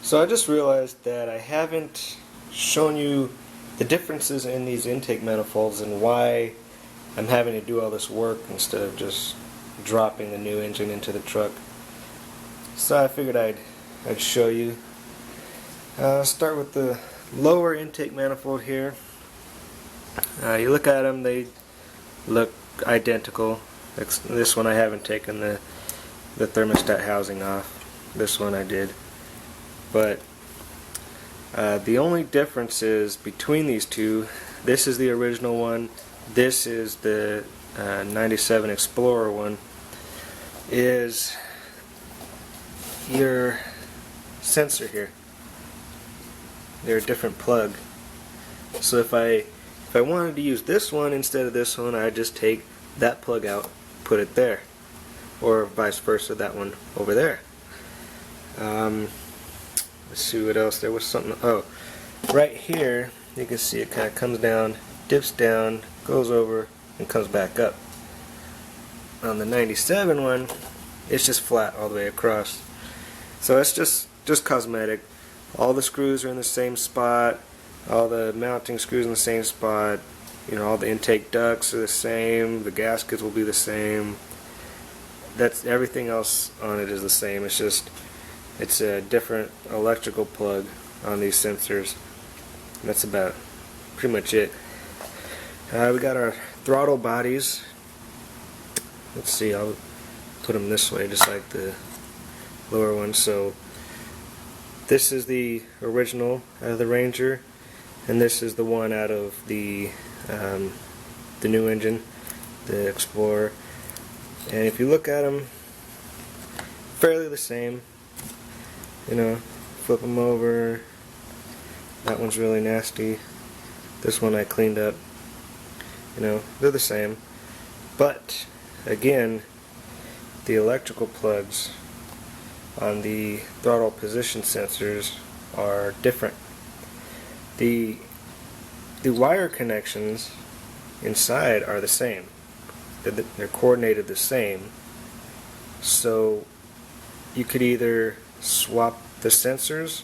So I just realized that I haven't shown you the differences in these intake manifolds and why I'm having to do all this work instead of just dropping the new engine into the truck. So I figured I'd show you. Start with the lower intake manifold here. You look at them, they look identical. This one I haven't taken the thermostat housing off. This one I did. But the only difference is between these two, this is the original one, this is the 97 Explorer one, is your sensor here. They're a different plug. So if I wanted to use this one instead of this one, I'd just take that plug out, put it there, or vice versa, that one over there. Let's see what else. There was something. Oh, right here you can see it kind of comes down, dips down, goes over, and comes back up. On the 97 one, it's just flat all the way across. So it's just cosmetic. All the screws are in the same spot. All the mounting screws in the same spot. You know, all the intake ducts are the same. The gaskets will be the same. That's everything else on it is the same. It's a different electrical plug on these sensors. That's about pretty much it. We got our throttle bodies. Let's see, I'll put them this way just like the lower one. So this is the original out of the Ranger, and this is the one out of the new engine, the Explorer. And if you look at them, fairly the same. You know, flip them over. That one's really nasty. This one I cleaned up. You know, they're the same. But, again, the electrical plugs on the throttle position sensors are different. The wire connections inside are the same. They're coordinated the same. So you could either swap the sensors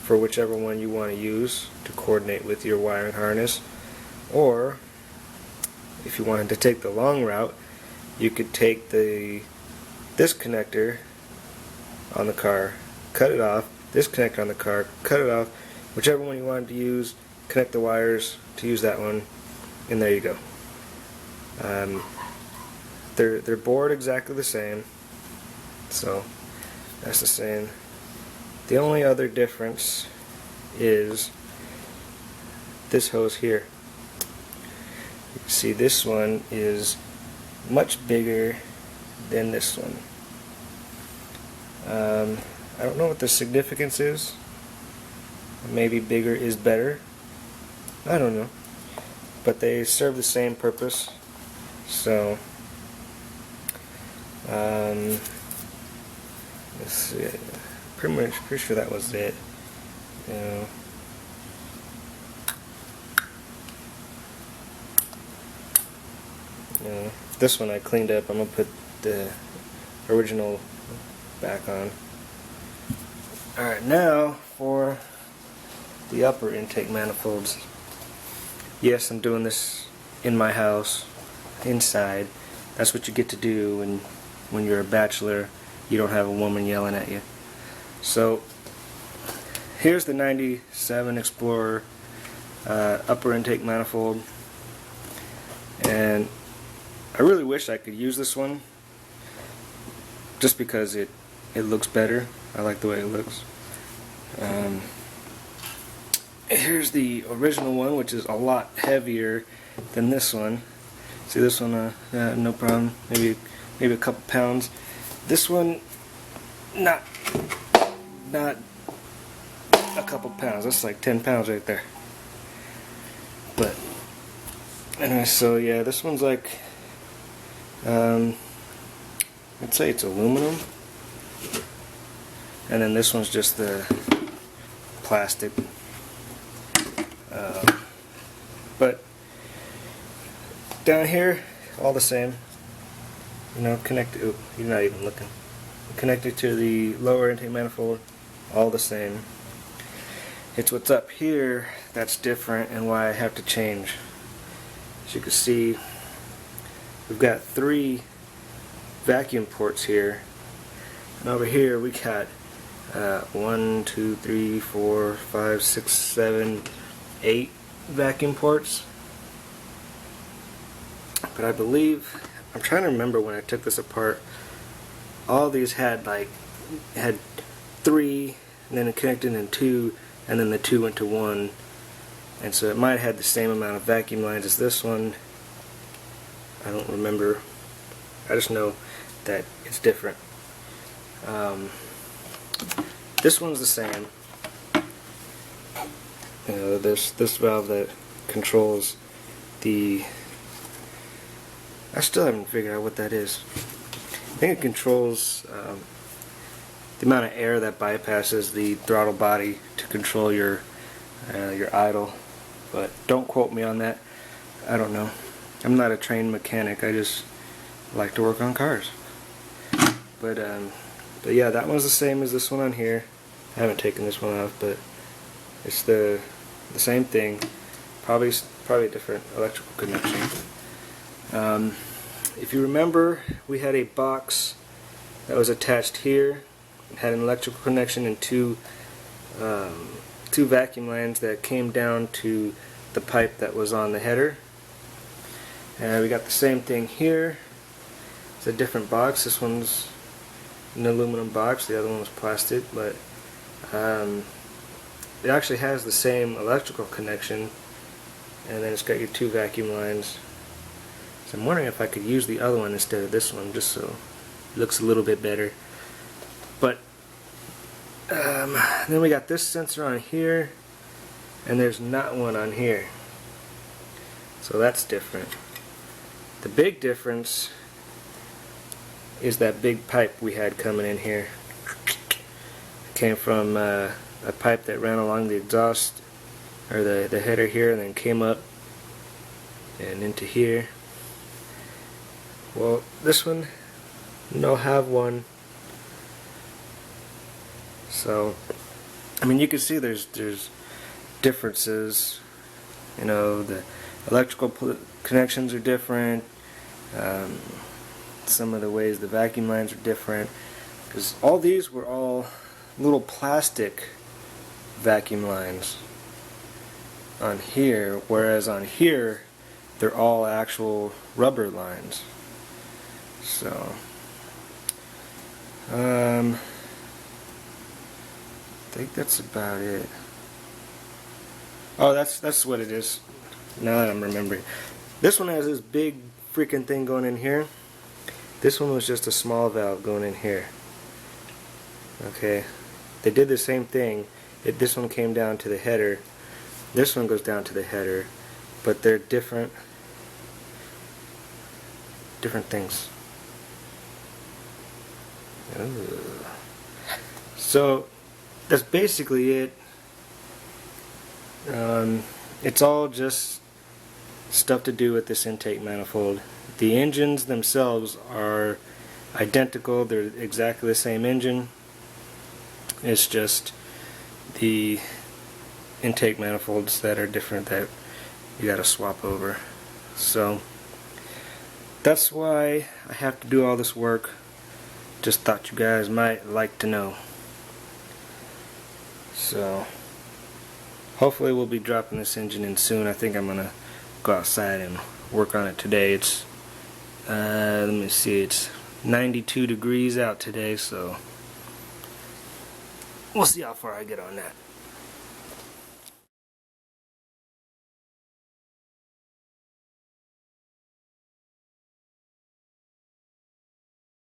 for whichever one you want to use to coordinate with your wiring harness, or if you wanted to take the long route, you could take this connector on the car, cut it off, this connector on the car, cut it off, whichever one you wanted to use, connect the wires to use that one, and there you go. They're bored exactly the same, so that's the same. The only other difference is this hose here. You can see this one is much bigger than this one. I don't know what the significance is. Maybe bigger is better. I don't know. But they serve the same purpose. So, let's see. Pretty sure that was it. You know. This one I cleaned up. I'm gonna put the original back on. Alright, now for the upper intake manifolds. Yes, I'm doing this in my house, inside. That's what you get to do when you're a bachelor. You don't have a woman yelling at you. So here's the 97 Explorer upper intake manifold, and I really wish I could use this one just because it looks better. I like the way it looks. Here's the original one, which is a lot heavier than this one. See this one, no problem, maybe a couple pounds. This one, not a couple pounds. That's like 10 pounds right there. But anyway, so yeah, this one's like, I'd say it's aluminum, and then this one's just the plastic. But down here, all the same. You know, connected. You're not even looking. Connected to the lower intake manifold, all the same. It's what's up here that's different and why I have to change. As you can see, we've got 3 vacuum ports here, and over here we got 1, 2, 3, 4, 5, 6, 7, 8 vacuum ports. But I believe, I'm trying to remember when I took this apart, all these had 3, and then it connected in 2, and then the 2 went to 1, and so it might have had the same amount of vacuum lines as this one. I don't remember. I just know that it's different. This one's the same. You know, this valve that controls the... I still haven't figured out what that is. I think it controls the amount of air that bypasses the throttle body to control your idle. But don't quote me on that. I don't know. I'm not a trained mechanic. I just like to work on cars. But yeah, that one's the same as this one on here. I haven't taken this one off, but it's the same thing. Probably a different electrical connection. If you remember, we had a box that was attached here. It had an electrical connection and 2 vacuum lines that came down to the pipe that was on the header. And we got the same thing here. It's a different box. This one's an aluminum box, the other one was plastic, but it actually has the same electrical connection, and then it's got your 2 vacuum lines. So I'm wondering if I could use the other one instead of this one, just so it looks a little bit better. But then we got this sensor on here, and there's not one on here. So that's different. The big difference is that big pipe we had coming in here. It came from a pipe that ran along the exhaust, or the header here, and then came up and into here. Well, this one, no have one. So, I mean, you can see there's differences. You know, the electrical connections are different. Some of the ways the vacuum lines are different, because all these were all little plastic vacuum lines on here, whereas on here they're all actual rubber lines. So I think that's about it. Oh, that's what it is. Now that I'm remembering, this one has this big freaking thing going in here. This one was just a small valve going in here. Okay, they did the same thing. This one came down to the header. This one goes down to the header, but they're different things. Ugh. So that's basically it. It's all just stuff to do with this intake manifold. The engines themselves are identical. They're exactly the same engine. It's just the intake manifolds that are different that you gotta swap over. So that's why I have to do all this work. Just thought you guys might like to know. So hopefully we'll be dropping this engine in soon. I think I'm gonna go outside and work on it today. It's let me see, it's 92 degrees out today, so we'll see how far I get on that.